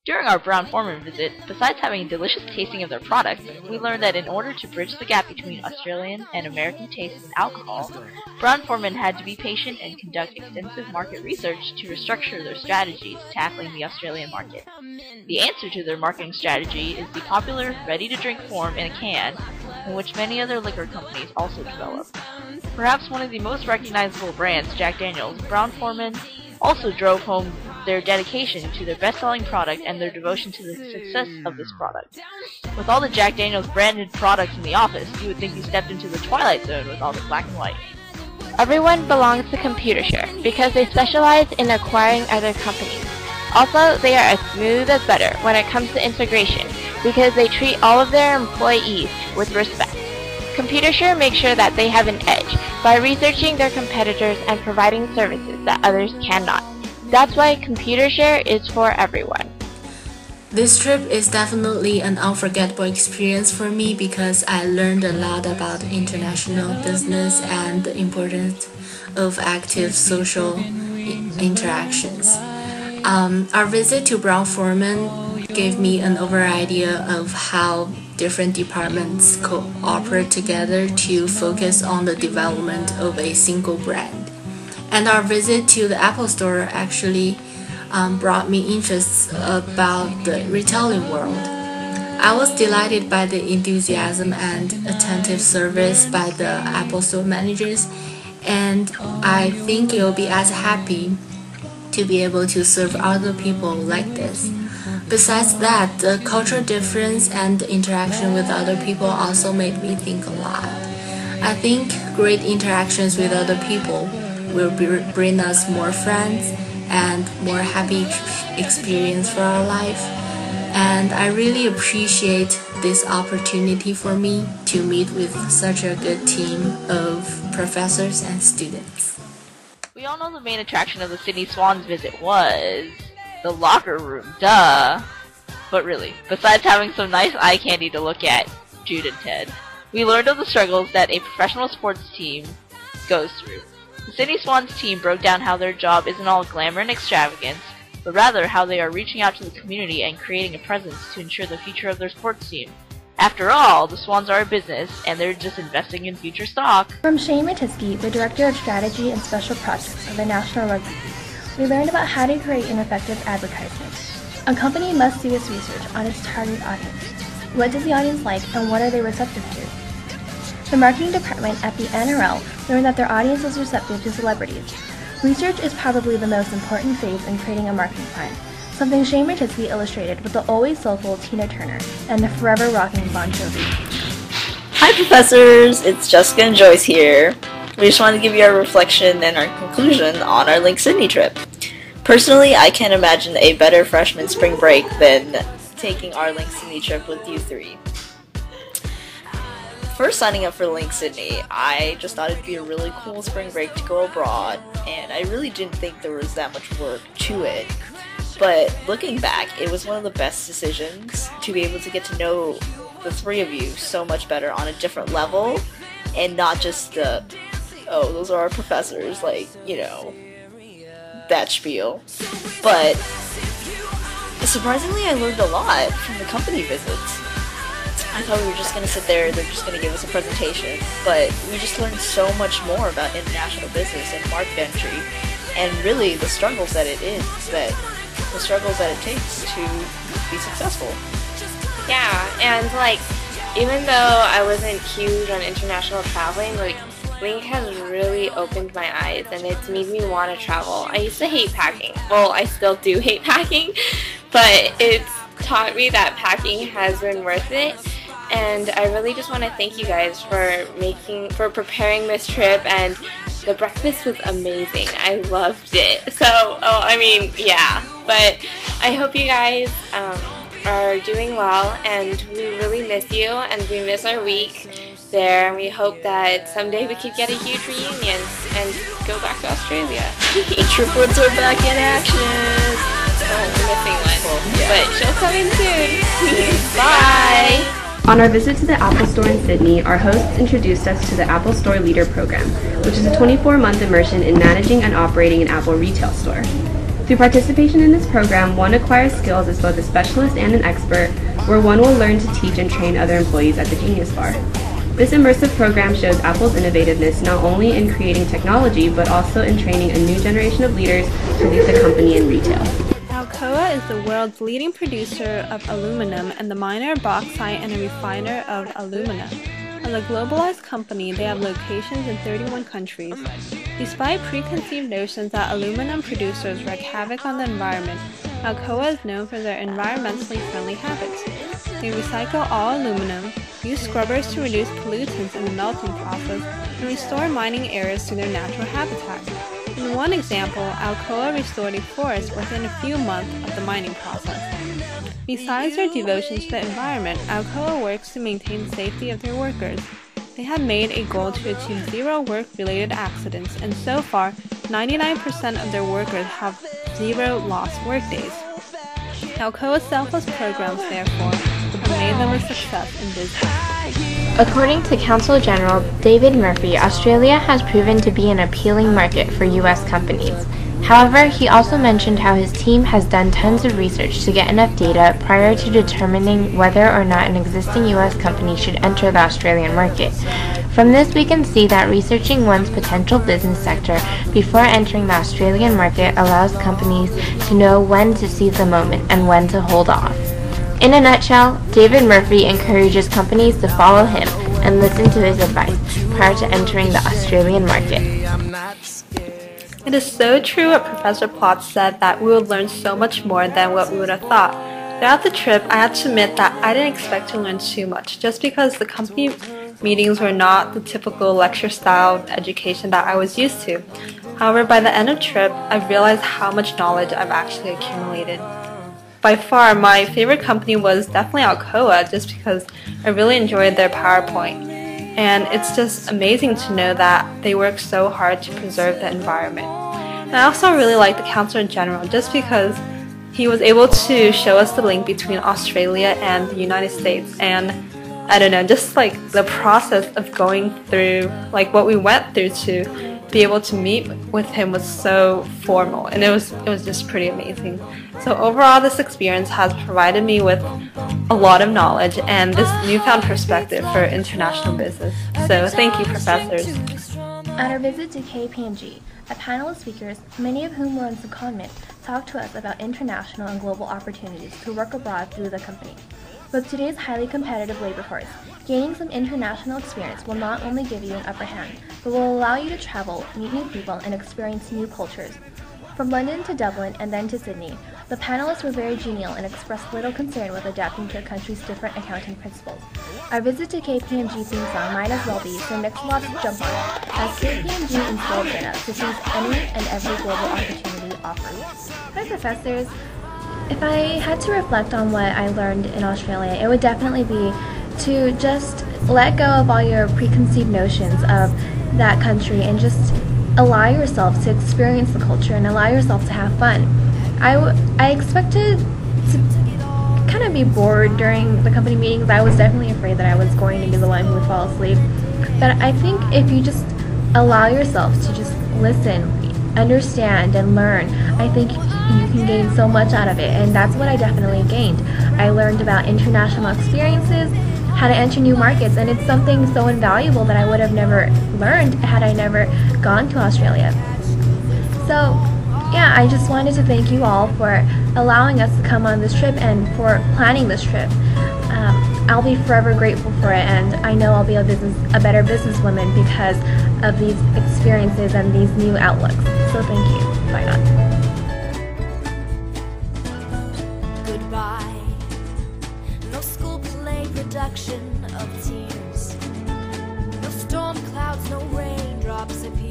During our Brown-Forman visit, besides having a delicious tasting of their product, we learned that in order to bridge the gap between Australian and American tastes in alcohol, Brown-Forman had to be patient and conduct extensive market research to restructure their strategy to tackling the Australian market. The answer to their marketing strategy is the popular ready-to-drink form in a can, in which many other liquor companies also develop. Perhaps one of the most recognizable brands, Jack Daniel's, Brown-Forman also drove home their dedication to their best-selling product and their devotion to the success of this product. With all the Jack Daniel's branded products in the office, you would think you stepped into the Twilight Zone with all the black and white. Everyone belongs to ComputerShare because they specialize in acquiring other companies. Also, they are as smooth as butter when it comes to integration because they treat all of their employees with respect. ComputerShare makes sure that they have an edge by researching their competitors and providing services that others cannot. That's why ComputerShare is for everyone. This trip is definitely an unforgettable experience for me because I learned a lot about international business and the importance of active social interactions. Our visit to Brown-Forman gave me an overall idea of how different departments cooperate together to focus on the development of a single brand. And our visit to the Apple Store actually brought me interests about the retailing world. I was delighted by the enthusiasm and attentive service by the Apple Store managers, and I think you'll be as happy to be able to serve other people like this. Besides that, the cultural difference and the interaction with other people also made me think a lot. I think great interactions with other people will bring us more friends and more happy experience for our life. And I really appreciate this opportunity for me to meet with such a good team of professors and students. We all know the main attraction of the Sydney Swans visit was the locker room, duh! But really, besides having some nice eye candy to look at, Jude and Ted, we learned of the struggles that a professional sports team goes through. The Sydney Swans team broke down how their job isn't all glamour and extravagance, but rather how they are reaching out to the community and creating a presence to ensure the future of their sports team. After all, the Swans are a business, and they're just investing in future stock. From Shane Matisky, the Director of Strategy and Special Projects of the National Rugby League, we learned about how to create an effective advertisement. A company must do its research on its target audience. What does the audience like, and what are they receptive to? The marketing department at the NRL learned that their audience is receptive to celebrities. Research is probably the most important phase in creating a marketing plan, something Shane Matisky illustrated with the always soulful Tina Turner and the forever rocking Bon Jovi. Hi professors, it's Jessica and Joyce here. We just wanted to give you our reflection and our conclusion on our LINC Sydney trip. Personally, I can't imagine a better freshman spring break than taking our LINC Sydney trip with you three. First signing up for LINC Sydney, I just thought it'd be a really cool spring break to go abroad, and I really didn't think there was that much work to it. But looking back, it was one of the best decisions to be able to get to know the three of you so much better on a different level, and not just the, oh, those are our professors, like, you know, that spiel. But surprisingly, I learned a lot from the company visits. I thought we were just going to sit there, they're just going to give us a presentation, but we just learned so much more about international business and market entry, and really the struggles that it takes to be successful. Yeah, and like, even though I wasn't huge on international traveling, like, LINC has really opened my eyes, and it's made me want to travel. I used to hate packing. Well, I still do hate packing, but it's taught me that packing has been worth it. And I really just want to thank you guys for preparing this trip, and the breakfast was amazing. I loved it. So, I mean, yeah. But I hope you guys are doing well, and we really miss you, and we miss our week there, and we hope that someday we could get a huge reunion and go back to Australia. The triplets are back in action! Oh, we're missing one. Well, yeah. But she'll come in soon. Bye! On our visit to the Apple Store in Sydney, our hosts introduced us to the Apple Store Leader Program, which is a 24-month immersion in managing and operating an Apple retail store. Through participation in this program, one acquires skills as both a specialist and an expert, where one will learn to teach and train other employees at the Genius Bar. This immersive program shows Apple's innovativeness not only in creating technology, but also in training a new generation of leaders to lead the company in retail. Alcoa is the world's leading producer of aluminum and the miner, bauxite, and a refiner of alumina. As a globalized company, they have locations in 31 countries. Despite preconceived notions that aluminum producers wreak havoc on the environment, Alcoa is known for their environmentally friendly habits. They recycle all aluminum, use scrubbers to reduce pollutants in the melting process, and restore mining areas to their natural habitat. In one example, Alcoa restored a forest within a few months of the mining process. Besides their devotion to the environment, Alcoa works to maintain the safety of their workers. They have made a goal to achieve zero work-related accidents, and so far, 99% of their workers have zero lost workdays. Alcoa's selfless programs, therefore, have made them a success in business. According to Counsel General David Murphy, Australia has proven to be an appealing market for U.S. companies. However, he also mentioned how his team has done tons of research to get enough data prior to determining whether or not an existing U.S. company should enter the Australian market. From this, we can see that researching one's potential business sector before entering the Australian market allows companies to know when to seize the moment and when to hold off. In a nutshell, David Murphy encourages companies to follow him and listen to his advice prior to entering the Australian market. It is so true what Professor Plotz said, that we would learn so much more than what we would have thought. Throughout the trip, I had to admit that I didn't expect to learn too much, just because the company meetings were not the typical lecture-style education that I was used to. However, by the end of the trip, I realized how much knowledge I've actually accumulated. By far, my favorite company was definitely Alcoa, just because I really enjoyed their PowerPoint. And it's just amazing to know that they work so hard to preserve the environment. And I also really like the Counselor General, just because he was able to show us the link between Australia and the United States. And I don't know, just like the process of going through, like what we went through to be able to meet with him was so formal, and it was just pretty amazing. So overall, this experience has provided me with a lot of knowledge and this newfound perspective for international business. So thank you, professors. At our visit to KPMG, a panel of speakers, many of whom were on secondment, talked to us about international and global opportunities to work abroad through the company. With today's highly competitive labor force, gaining some international experience will not only give you an upper hand, but will allow you to travel, meet new people, and experience new cultures. From London to Dublin and then to Sydney, the panelists were very genial and expressed little concern with adapting to a country's different accounting principles. Our visit to KPMG theme song might as well be So Next Lots to Jump On, as KPMG instilled in us to seize any and every global opportunity offered. Hi, professors. If I had to reflect on what I learned in Australia, it would definitely be to just let go of all your preconceived notions of that country and just allow yourself to experience the culture and allow yourself to have fun. I expected to kind of be bored during the company meetings. I was definitely afraid that I was going to be the one who would fall asleep. But I think if you just allow yourself to just listen, understand, and learn, I think you can gain so much out of it, and that's what I definitely gained. I learned about international experiences, how to enter new markets, and it's something so invaluable that I would have never learned had I never gone to Australia. So yeah, I just wanted to thank you all for allowing us to come on this trip and for planning this trip. I'll be forever grateful for it, and I know I'll be a better businesswoman because of these experiences and these new outlooks. So thank you. Bye now. Goodbye. No school play production of tears. No storm clouds, no raindrops appear.